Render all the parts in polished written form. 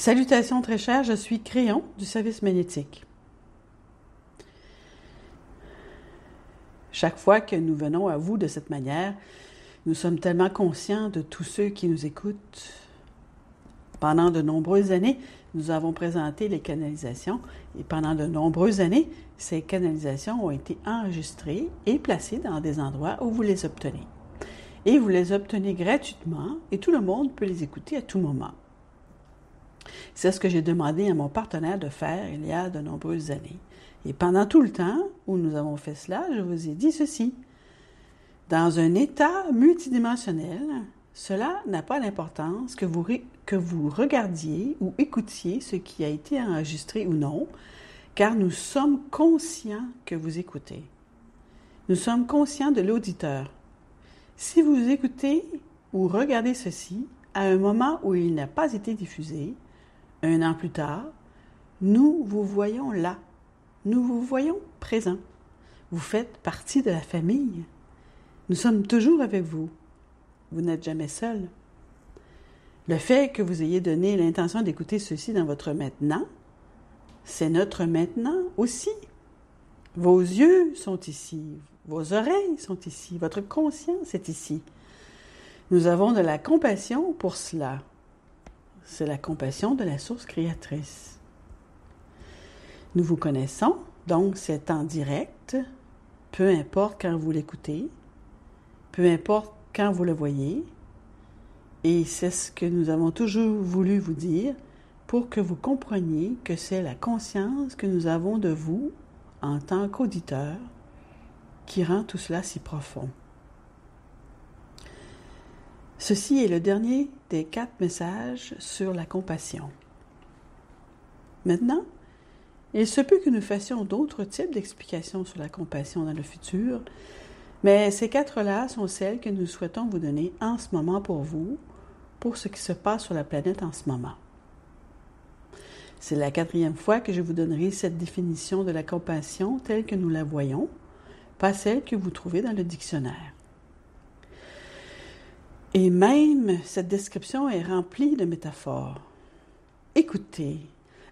Salutations très chères, je suis Créon du service magnétique. Chaque fois que nous venons à vous de cette manière, nous sommes tellement conscients de tous ceux qui nous écoutent. Pendant de nombreuses années, nous avons présenté les canalisations et pendant de nombreuses années, ces canalisations ont été enregistrées et placées dans des endroits où vous les obtenez. Et vous les obtenez gratuitement et tout le monde peut les écouter à tout moment. C'est ce que j'ai demandé à mon partenaire de faire il y a de nombreuses années. Et pendant tout le temps où nous avons fait cela, je vous ai dit ceci. Dans un état multidimensionnel, cela n'a pas d'importance que vous regardiez ou écoutiez ce qui a été enregistré ou non, car nous sommes conscients que vous écoutez. Nous sommes conscients de l'auditeur. Si vous écoutez ou regardez ceci à un moment où il n'a pas été diffusé, 1 an plus tard, nous vous voyons là. Nous vous voyons présent. Vous faites partie de la famille. Nous sommes toujours avec vous. Vous n'êtes jamais seul. Le fait que vous ayez donné l'intention d'écouter ceci dans votre maintenant, c'est notre maintenant aussi. Vos yeux sont ici, vos oreilles sont ici, votre conscience est ici. Nous avons de la compassion pour cela. C'est la compassion de la source créatrice. Nous vous connaissons, donc c'est en direct, peu importe quand vous l'écoutez, peu importe quand vous le voyez, et c'est ce que nous avons toujours voulu vous dire pour que vous compreniez que c'est la conscience que nous avons de vous en tant qu'auditeur qui rend tout cela si profond. Ceci est le dernier des 4 messages sur la compassion. Maintenant, il se peut que nous fassions d'autres types d'explications sur la compassion dans le futur, mais ces 4-là sont celles que nous souhaitons vous donner en ce moment pour vous, pour ce qui se passe sur la planète en ce moment. C'est la 4e fois que je vous donnerai cette définition de la compassion telle que nous la voyons, pas celle que vous trouvez dans le dictionnaire. Et même cette description est remplie de métaphores. Écoutez,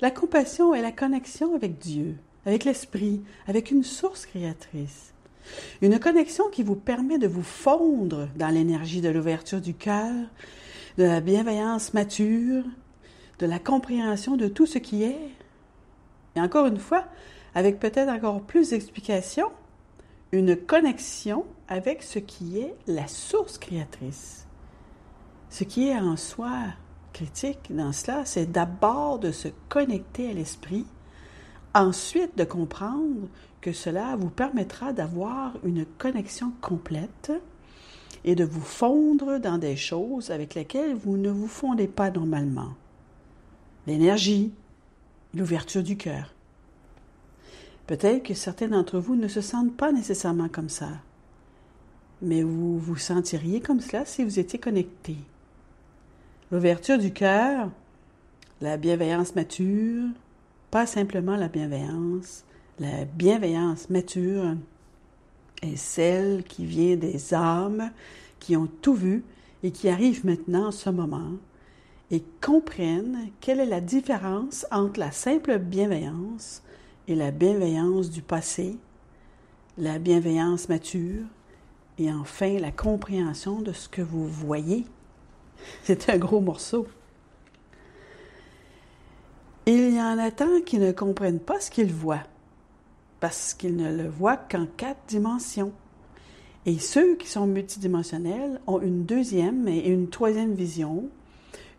la compassion est la connexion avec Dieu, avec l'Esprit, avec une source créatrice. Une connexion qui vous permet de vous fondre dans l'énergie de l'ouverture du cœur, de la bienveillance mature, de la compréhension de tout ce qui est. Et encore une fois, avec peut-être encore plus d'explications, une connexion avec ce qui est la source créatrice. Ce qui est en soi critique dans cela, c'est d'abord de se connecter à l'esprit, ensuite de comprendre que cela vous permettra d'avoir une connexion complète et de vous fondre dans des choses avec lesquelles vous ne vous fondez pas normalement. L'énergie, l'ouverture du cœur. Peut-être que certains d'entre vous ne se sentent pas nécessairement comme ça, mais vous vous sentiriez comme cela si vous étiez connecté. L'ouverture du cœur, la bienveillance mature, pas simplement la bienveillance mature est celle qui vient des âmes qui ont tout vu et qui arrivent maintenant en ce moment et comprennent quelle est la différence entre la simple bienveillance et la bienveillance du passé, la bienveillance mature et enfin la compréhension de ce que vous voyez. C'est un gros morceau. Il y en a tant qui ne comprennent pas ce qu'ils voient, parce qu'ils ne le voient qu'en 4 dimensions. Et ceux qui sont multidimensionnels ont une 2e et une 3e vision,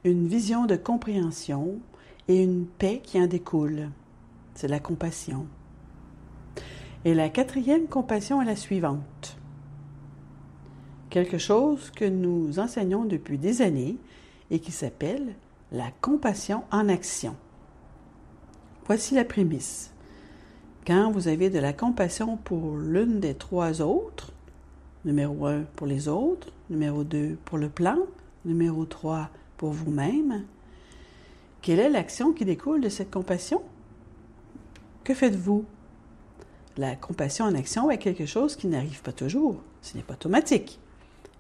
une vision de compréhension et une paix qui en découle. C'est la compassion. Et la 4e compassion est la suivante. Quelque chose que nous enseignons depuis des années et qui s'appelle la compassion en action. Voici la prémisse. Quand vous avez de la compassion pour l'une des 3 autres, numéro 1 pour les autres, numéro 2 pour le plan, numéro 3 pour vous-même, quelle est l'action qui découle de cette compassion? Que faites-vous? La compassion en action est quelque chose qui n'arrive pas toujours, ce n'est pas automatique.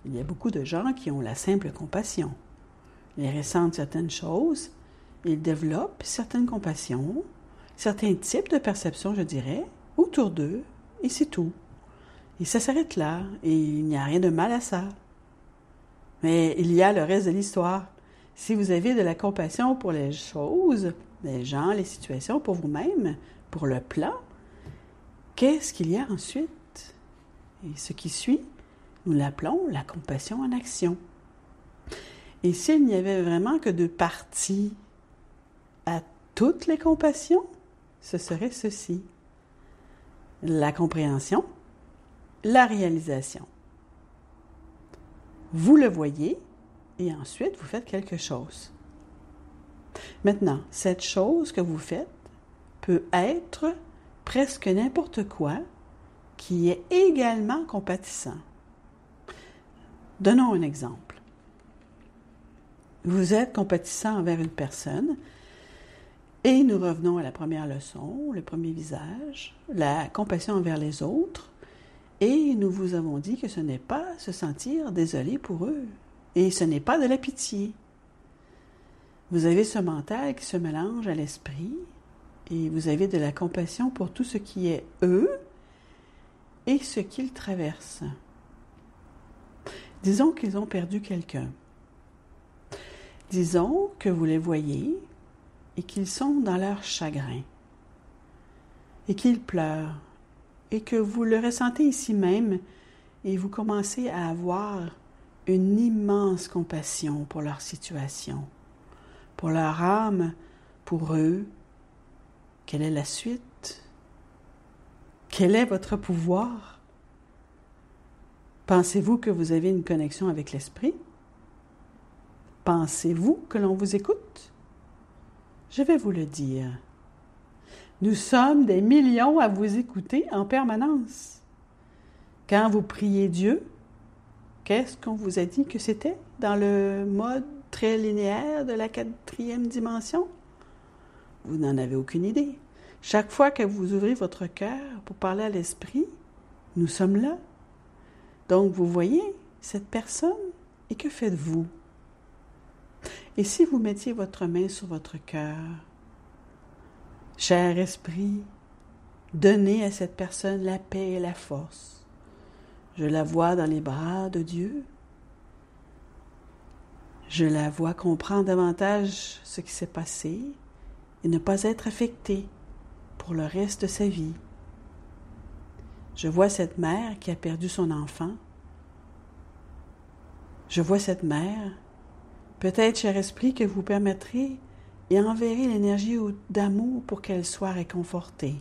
Il y a beaucoup de gens qui ont la simple compassion. Ils ressentent certaines choses, ils développent certaines compassions, certains types de perceptions, je dirais, autour d'eux, et c'est tout. Et ça s'arrête là, et il n'y a rien de mal à ça. Mais il y a le reste de l'histoire. Si vous avez de la compassion pour les choses, les gens, les situations, pour vous-même, pour le plan, qu'est-ce qu'il y a ensuite? Et ce qui suit, nous l'appelons la compassion en action. Et s'il n'y avait vraiment que deux parties à toutes les compassions, ce serait ceci: la compréhension, la réalisation. Vous le voyez et ensuite vous faites quelque chose. Maintenant, cette chose que vous faites peut être presque n'importe quoi qui est également compatissant. Donnons un exemple. Vous êtes compatissant envers une personne et nous revenons à la première leçon, le premier visage, la compassion envers les autres, et nous vous avons dit que ce n'est pas se sentir désolé pour eux et ce n'est pas de la pitié. Vous avez ce mental qui se mélange à l'esprit et vous avez de la compassion pour tout ce qui est eux et ce qu'ils traversent. Disons qu'ils ont perdu quelqu'un. Disons que vous les voyez et qu'ils sont dans leur chagrin et qu'ils pleurent et que vous le ressentez ici même et vous commencez à avoir une immense compassion pour leur situation, pour leur âme, pour eux. Quelle est la suite? Quel est votre pouvoir? Pensez-vous que vous avez une connexion avec l'esprit? Pensez-vous que l'on vous écoute? Je vais vous le dire. Nous sommes des millions à vous écouter en permanence. Quand vous priez Dieu, qu'est-ce qu'on vous a dit que c'était dans le mode très linéaire de la 4e dimension? Vous n'en avez aucune idée. Chaque fois que vous ouvrez votre cœur pour parler à l'esprit, nous sommes là. Donc vous voyez cette personne et que faites-vous? Et si vous mettiez votre main sur votre cœur, cher esprit, donnez à cette personne la paix et la force. Je la vois dans les bras de Dieu. Je la vois comprendre davantage ce qui s'est passé et ne pas être affectée pour le reste de sa vie. Je vois cette mère qui a perdu son enfant. Je vois cette mère. Peut-être, cher esprit, que vous permettrez et enverrez l'énergie d'amour pour qu'elle soit réconfortée.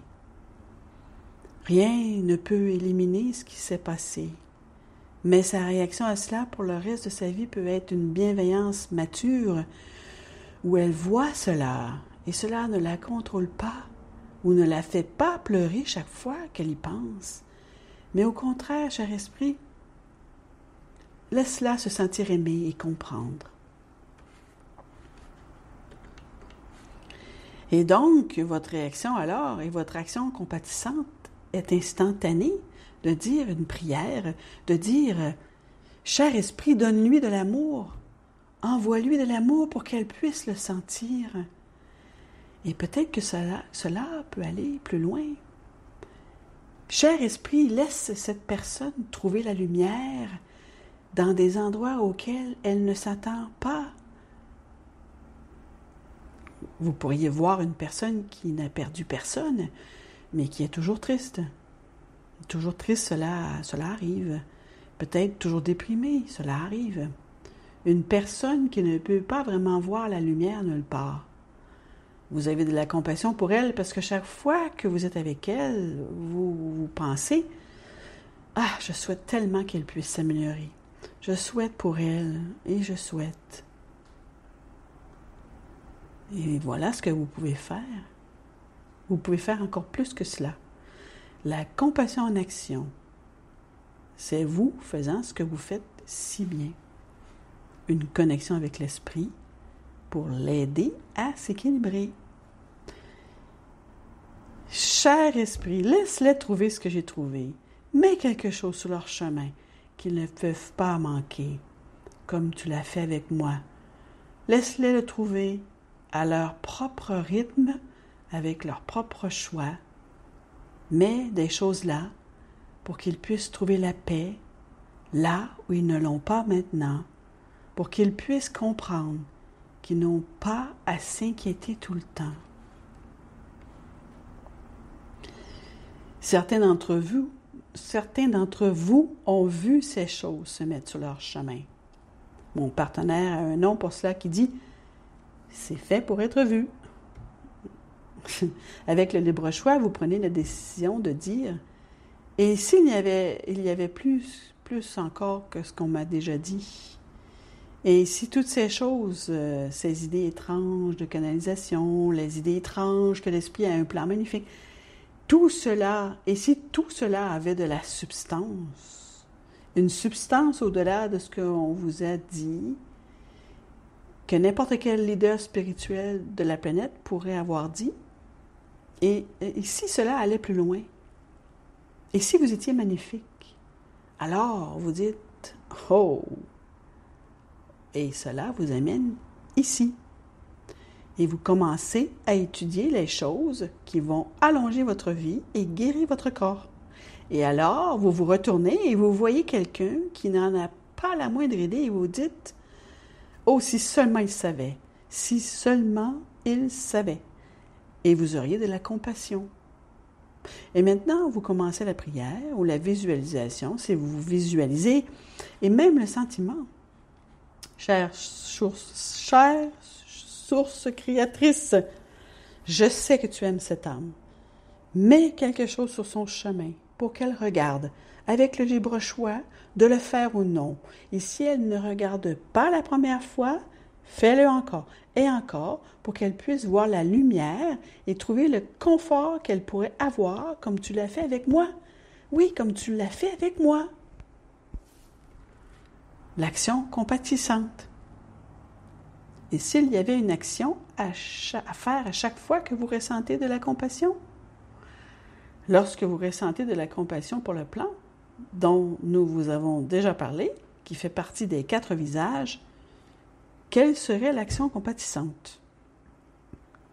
Rien ne peut éliminer ce qui s'est passé, mais sa réaction à cela pour le reste de sa vie peut être une bienveillance mature où elle voit cela et cela ne la contrôle pas ou ne la fait pas pleurer chaque fois qu'elle y pense. Mais au contraire, cher esprit, laisse-la se sentir aimée et comprendre. Et donc, votre réaction alors et votre action compatissante est instantanée de dire une prière, de dire « Cher esprit, donne-lui de l'amour, envoie-lui de l'amour pour qu'elle puisse le sentir. » Et peut-être que cela peut aller plus loin. Cher esprit, laisse cette personne trouver la lumière dans des endroits auxquels elle ne s'attend pas. Vous pourriez voir une personne qui n'a perdu personne, mais qui est toujours triste. Toujours triste, cela arrive. Peut-être toujours déprimée, cela arrive. Une personne qui ne peut pas vraiment voir la lumière nulle part. Vous avez de la compassion pour elle parce que chaque fois que vous êtes avec elle, vous pensez « Ah, je souhaite tellement qu'elle puisse s'améliorer. Je souhaite pour elle et je souhaite. » Et voilà ce que vous pouvez faire. Vous pouvez faire encore plus que cela. La compassion en action, c'est vous faisant ce que vous faites si bien. Une connexion avec l'esprit pour l'aider à s'équilibrer. Cher esprit, laisse-les trouver ce que j'ai trouvé. Mets quelque chose sur leur chemin qu'ils ne peuvent pas manquer, comme tu l'as fait avec moi. Laisse-les le trouver à leur propre rythme, avec leur propre choix, mais des choses là pour qu'ils puissent trouver la paix là où ils ne l'ont pas maintenant, pour qu'ils puissent comprendre qu'ils n'ont pas à s'inquiéter tout le temps. Certains d'entre vous ont vu ces choses se mettre sur leur chemin. Mon partenaire a un nom pour cela qui dit « c'est fait pour être vu ». Avec le libre choix, vous prenez la décision de dire « et s'il y avait plus encore que ce qu'on m'a déjà dit ». Et si toutes ces choses, ces idées étranges de canalisation, les idées étranges que l'esprit a un plan magnifique, tout cela, et si tout cela avait de la substance, une substance au-delà de ce qu'on vous a dit, que n'importe quel leader spirituel de la planète pourrait avoir dit, et si cela allait plus loin, et si vous étiez magnifique, alors vous dites « Oh !» Et cela vous amène ici. Et vous commencez à étudier les choses qui vont allonger votre vie et guérir votre corps. Et alors, vous vous retournez et vous voyez quelqu'un qui n'en a pas la moindre idée et vous dites « Oh, si seulement il savait! Si seulement il savait! » Et vous auriez de la compassion. Et maintenant, vous commencez la prière ou la visualisation, si vous vous visualisez, et même le sentiment. Chère source créatrice, je sais que tu aimes cette âme. Mets quelque chose sur son chemin pour qu'elle regarde, avec le libre choix, de le faire ou non. Et si elle ne regarde pas la première fois, fais-le encore et encore pour qu'elle puisse voir la lumière et trouver le confort qu'elle pourrait avoir comme tu l'as fait avec moi. Oui, comme tu l'as fait avec moi. L'action compatissante. Et s'il y avait une action à faire à chaque fois que vous ressentez de la compassion? Lorsque vous ressentez de la compassion pour le plan, dont nous vous avons déjà parlé, qui fait partie des 4 visages, quelle serait l'action compatissante?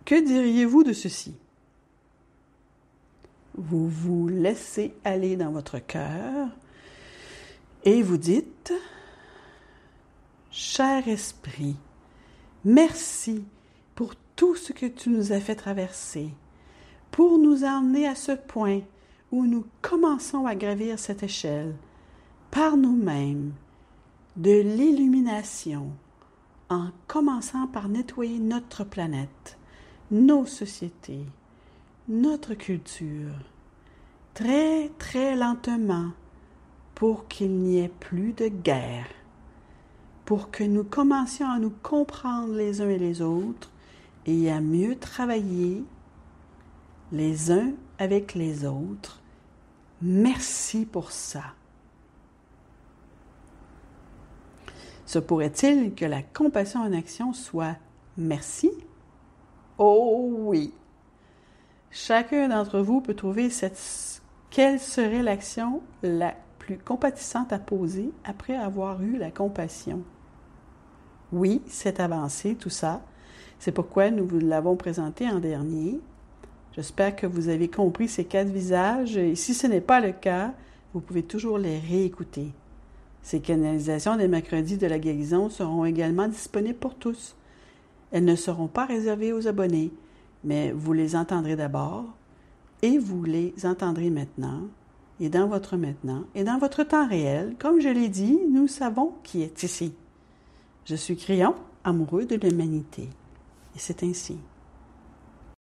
Que diriez-vous de ceci? Vous vous laissez aller dans votre cœur et vous dites « Cher esprit, merci pour tout ce que tu nous as fait traverser, pour nous emmener à ce point où nous commençons à gravir cette échelle par nous-mêmes de l'illumination, en commençant par nettoyer notre planète, nos sociétés, notre culture, très, très lentement, pour qu'il n'y ait plus de guerre, pour que nous commencions à nous comprendre les uns et les autres et à mieux travailler les uns avec les autres. Merci pour ça. Se pourrait-il que la compassion en action soit merci? Oh oui! Chacun d'entre vous peut trouver quelle serait l'action la plus compatissante à poser après avoir eu la compassion. Oui, c'est avancé, tout ça. C'est pourquoi nous vous l'avons présenté en dernier. J'espère que vous avez compris ces 4 visages et si ce n'est pas le cas, vous pouvez toujours les réécouter. Ces canalisations des mercredis de la guérison seront également disponibles pour tous. Elles ne seront pas réservées aux abonnés, mais vous les entendrez d'abord et vous les entendrez maintenant et dans votre maintenant et dans votre temps réel. Comme je l'ai dit, nous savons qui est ici. Je suis Crayon, amoureux de l'humanité. Et c'est ainsi.